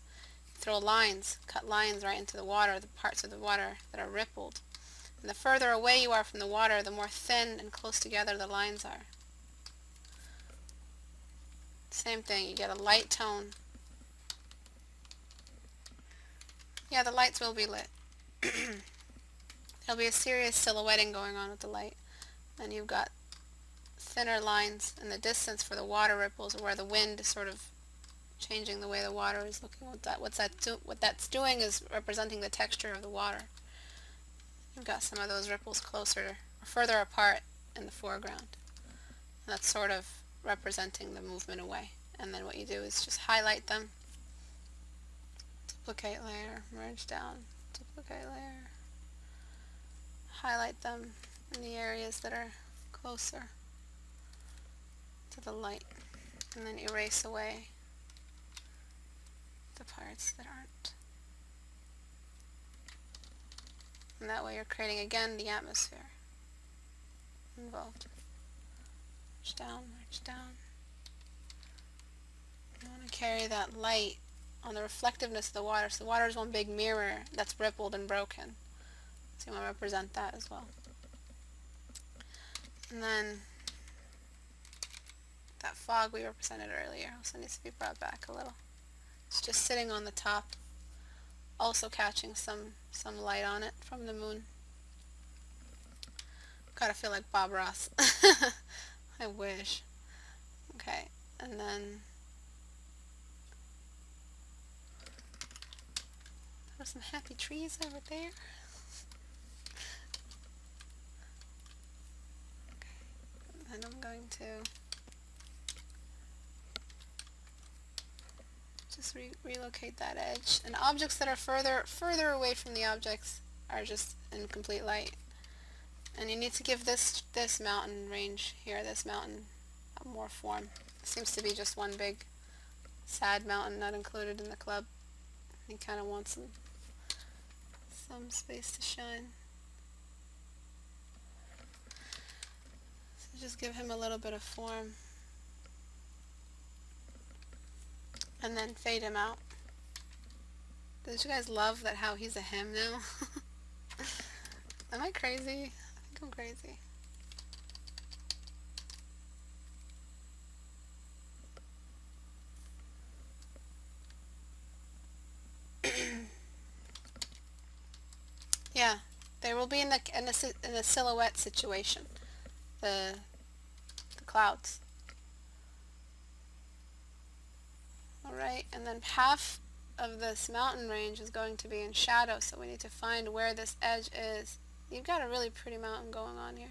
throw lines, cut lines right into the water, the parts of the water that are rippled. And the further away you are from the water, the more thin and close together the lines are. Same thing, you get a light tone. Yeah, the lights will be lit. There'll be a serious silhouetting going on with the light. And you've got thinner lines in the distance for the water ripples, where the wind is sort of changing the way the water is looking. What that's doing is representing the texture of the water. You've got some of those ripples closer or further apart in the foreground. And that's sort of representing the movement away. And then what you do is just highlight them, duplicate layer, merge down, duplicate layer, highlight them in the areas that are closer to the light, and then erase away the parts that aren't. And that way you're creating again the atmosphere involved. Merge down, merge down. You want to carry that light on the reflectiveness of the water. So the water is one big mirror that's rippled and broken. So you want to represent that as well. And then that fog we represented earlier also needs to be brought back a little. It's just sitting on the top, also catching some light on it from the moon. Gotta feel like Bob Ross. I wish. Okay, and then there's some happy trees over there. Okay, and I'm going to just relocate that edge. And objects that are further away from the objects are just in complete light. And you need to give this mountain range here, this mountain, more form. It seems to be just one big sad mountain not included in the club. He kind of wants some space to shine. So just give him a little bit of form. And then fade him out. Don't you guys love that how he's a him now? Am I crazy? I think I'm crazy. Yeah, they will be in a silhouette situation. The clouds. Alright, and then half of this mountain range is going to be in shadow, so we need to find where this edge is. You've got a really pretty mountain going on here.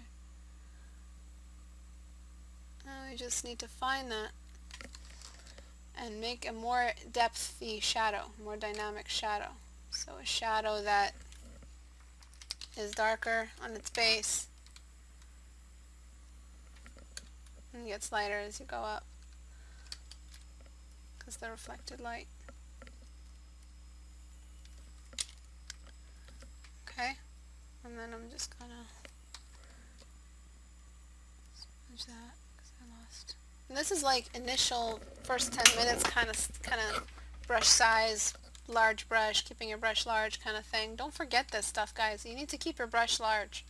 Now we just need to find that and make a more depthy shadow, more dynamic shadow. So a shadow that is darker on its base and gets lighter as you go up, because the reflected light. Okay, and then I'm just gonna smudge that because I lost. And this is like initial first 10 minutes kind of brush size, large brush, keeping your brush large kind of thing. Don't forget this stuff, guys. You need to keep your brush large.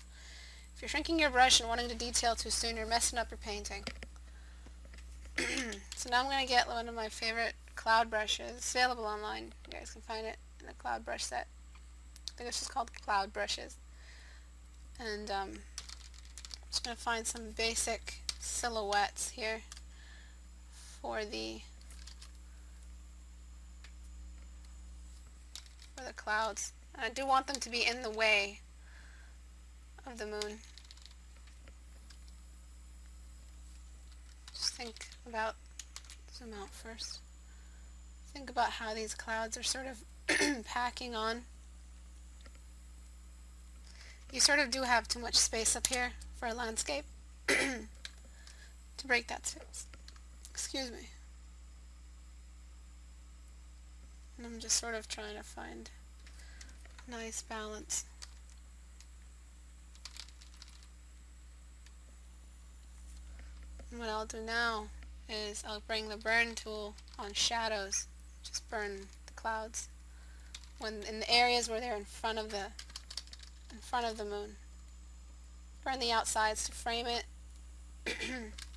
If you're shrinking your brush and wanting to detail too soon, you're messing up your painting. So now I'm going to get one of my favorite cloud brushes. It's available online. You guys can find it in a cloud brush set. I think it's just called cloud brushes. And I'm just going to find some basic silhouettes here for the clouds. And I do want them to be in the way of the moon. Just think about, zoom out first. Think about how these clouds are sort of packing on. You sort of do have too much space up here for a landscape to break that space. Excuse me. And I'm just sort of trying to find a nice balance. And what I'll do now is I'll bring the burn tool on shadows. Just burn the clouds when in the areas where they're in front of the moon. Burn the outsides to frame it.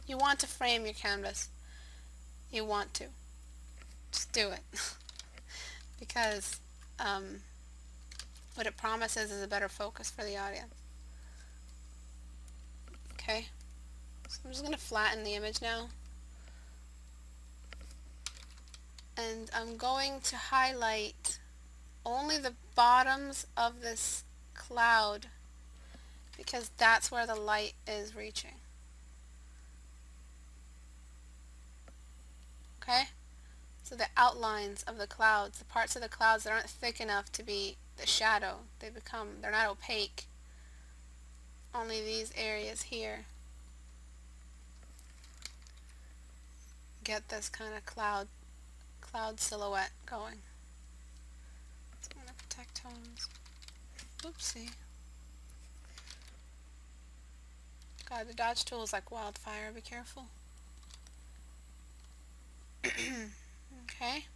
You want to frame your canvas. You want to. Just do it. Because what it promises is a better focus for the audience. Okay? So I'm just going to flatten the image now. And I'm going to highlight only the bottoms of this cloud because that's where the light is reaching. Okay? So the outlines of the clouds, the parts of the clouds that aren't thick enough to be the shadow, they're not opaque. Only these areas here get this kind of cloud silhouette going. So I'm going to protect tones. Oopsie. God, the dodge tool is like wildfire. Be careful. Okay.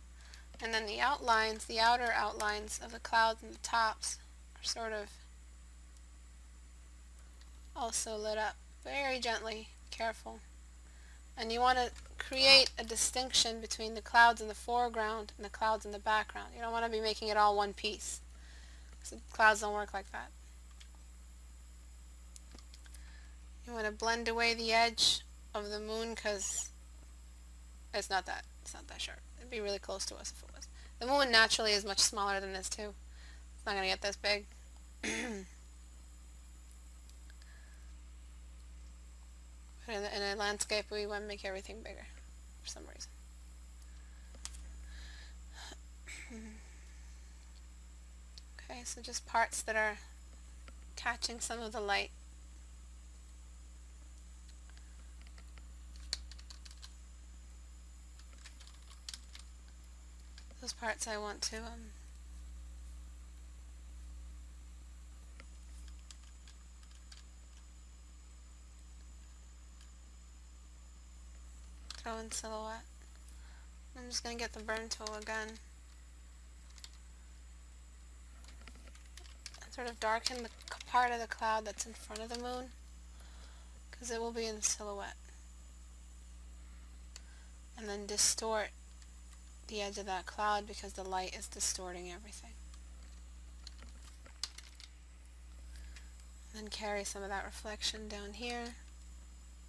And then the outlines, the outer outlines of the clouds and the tops are sort of also lit up very gently. Careful. And you want to create a distinction between the clouds in the foreground and the clouds in the background. You don't want to be making it all one piece. So clouds don't work like that. You want to blend away the edge of the moon because it's not that sharp. It'd be really close to us if it was. The moon naturally is much smaller than this too. It's not going to get this big. But in a landscape, we want to make everything bigger for some reason. Okay, so just parts that are catching some of the light. Those parts I want to throw in silhouette. I'm just going to get the burn tool again. And sort of darken the part of the cloud that's in front of the moon because it will be in silhouette. And then distort the edge of that cloud because the light is distorting everything. And then carry some of that reflection down here.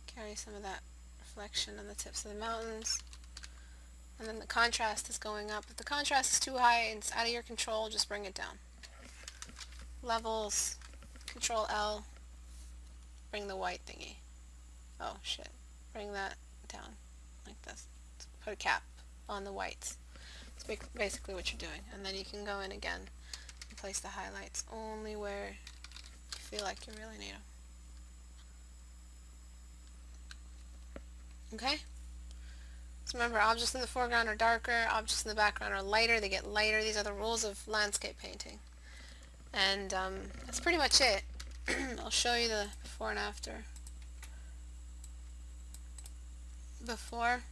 Carry some of that reflection on the tips of the mountains. And then the contrast is going up. If the contrast is too high and it's out of your control, just bring it down. Levels, Control L, bring the white thingy. Oh shit. Bring that down like this. Put a cap on the whites. That's basically what you're doing. And then you can go in again and place the highlights only where you feel like you really need them. Okay? So remember, objects in the foreground are darker, objects in the background are lighter, they get lighter. These are the rules of landscape painting. And that's pretty much it. I'll show you the before and after. Before,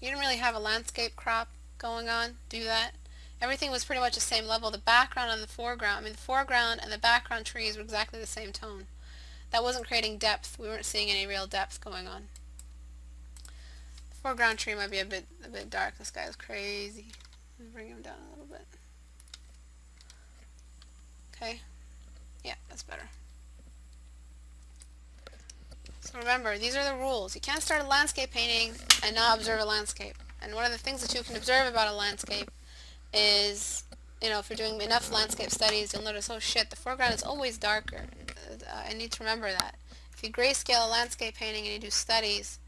you didn't really have a landscape crop going on, do that. Everything was pretty much the same level. The background and the foreground, the foreground and the background trees were exactly the same tone. That wasn't creating depth. We weren't seeing any real depth going on. The foreground tree might be a bit dark. This guy is crazy. Let me bring him down a little bit. Okay. Yeah, that's better. So remember, these are the rules. You can't start a landscape painting and not observe a landscape. And one of the things that you can observe about a landscape is, you know, if you're doing enough landscape studies, you'll notice, oh shit, the foreground is always darker. I need to remember that. If you grayscale a landscape painting and you do studies,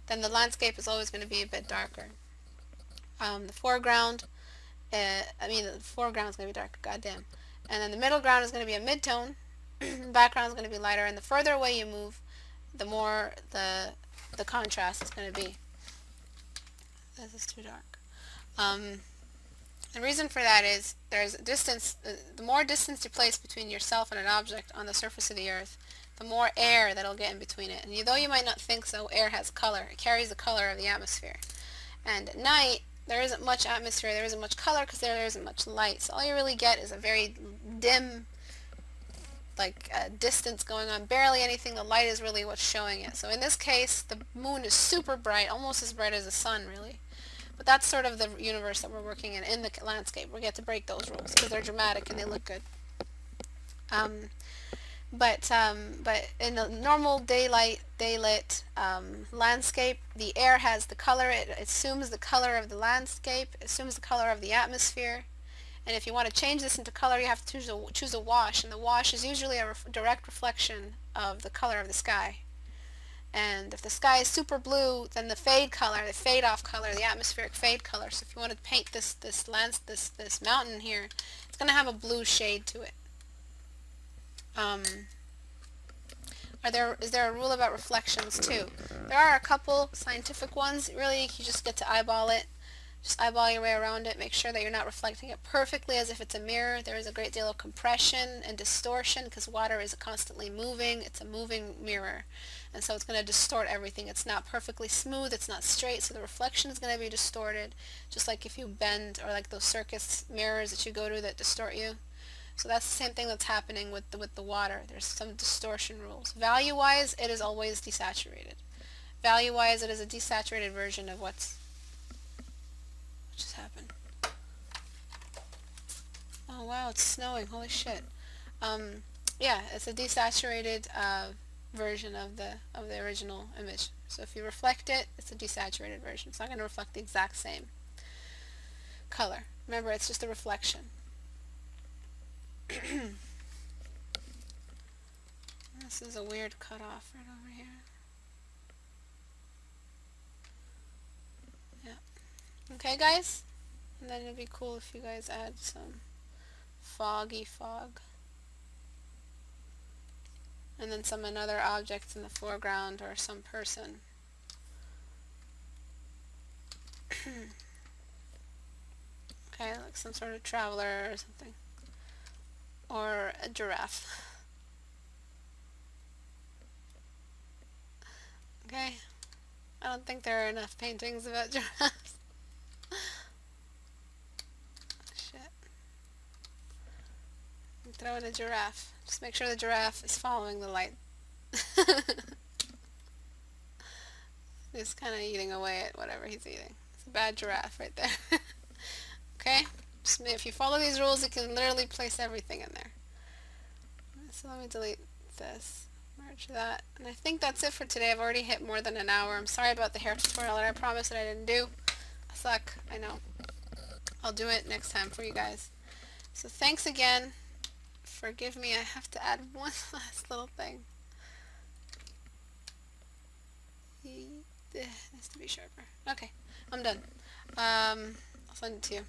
then the landscape is always going to be a bit darker. The foreground, the foreground is going to be darker, goddamn. And then the middle ground is going to be a mid-tone. The background is going to be lighter, and the further away you move, the more the contrast is going to be. This is too dark. The reason for that is there's a distance. The more distance you place between yourself and an object on the surface of the earth, the more air that'll get in between it. And though you might not think so, air has color. It carries the color of the atmosphere. And at night, there isn't much atmosphere, there isn't much color because there isn't much light. So all you really get is a very dim, distance going on, barely anything. The light is really what's showing it. So in this case, the moon is super bright, almost as bright as the sun, really. But that's sort of the universe that we're working in the landscape. We get to break those rules because they're dramatic and they look good. But in a normal daylit landscape, the air has the color. It assumes the color of the landscape, assumes the color of the atmosphere. And if you want to change this into color, you have to choose a wash. And the wash is usually a direct reflection of the color of the sky. And if the sky is super blue, then the fade color, the fade off color, the atmospheric fade color. So if you want to paint this mountain here, it's going to have a blue shade to it. Is there a rule about reflections too? There are a couple scientific ones. Really, you just get to eyeball it. Just eyeball your way around it. Make sure that you're not reflecting it perfectly as if it's a mirror. There is a great deal of compression and distortion because water is constantly moving. It's a moving mirror. And so it's going to distort everything. It's not perfectly smooth. It's not straight. So the reflection is going to be distorted. Just like if you bend, or like those circus mirrors that you go to that distort you. So that's the same thing that's happening with the water. There's some distortion rules. Value-wise, it is always desaturated. Value-wise, it is a desaturated version of what just happened. Oh wow, it's snowing. Holy shit. Yeah, it's a desaturated version of the original image. So if you reflect it, it's a desaturated version. It's not going to reflect the exact same color. Remember, it's just a reflection. This is a weird cutoff right over here. Yeah. Okay, guys? And then it'd be cool if you guys add some foggy fog. And then some another objects in the foreground or some person. Okay, like some sort of traveler or something. Or a giraffe. Okay. I don't think there are enough paintings about giraffes. Shit. Throw in a giraffe. Just make sure the giraffe is following the light. He's kind of eating away at whatever he's eating. It's a bad giraffe right there. Okay? Just, if you follow these rules, you can literally place everything in there. So let me delete this. Merge that. And I think that's it for today. I've already hit more than an hour. I'm sorry about the hair tutorial that I promised that I didn't do. I suck. I know. I'll do it next time for you guys. So thanks again. Forgive me, I have to add one last little thing. It needs to be sharper. Okay, I'm done. I'll send it to you.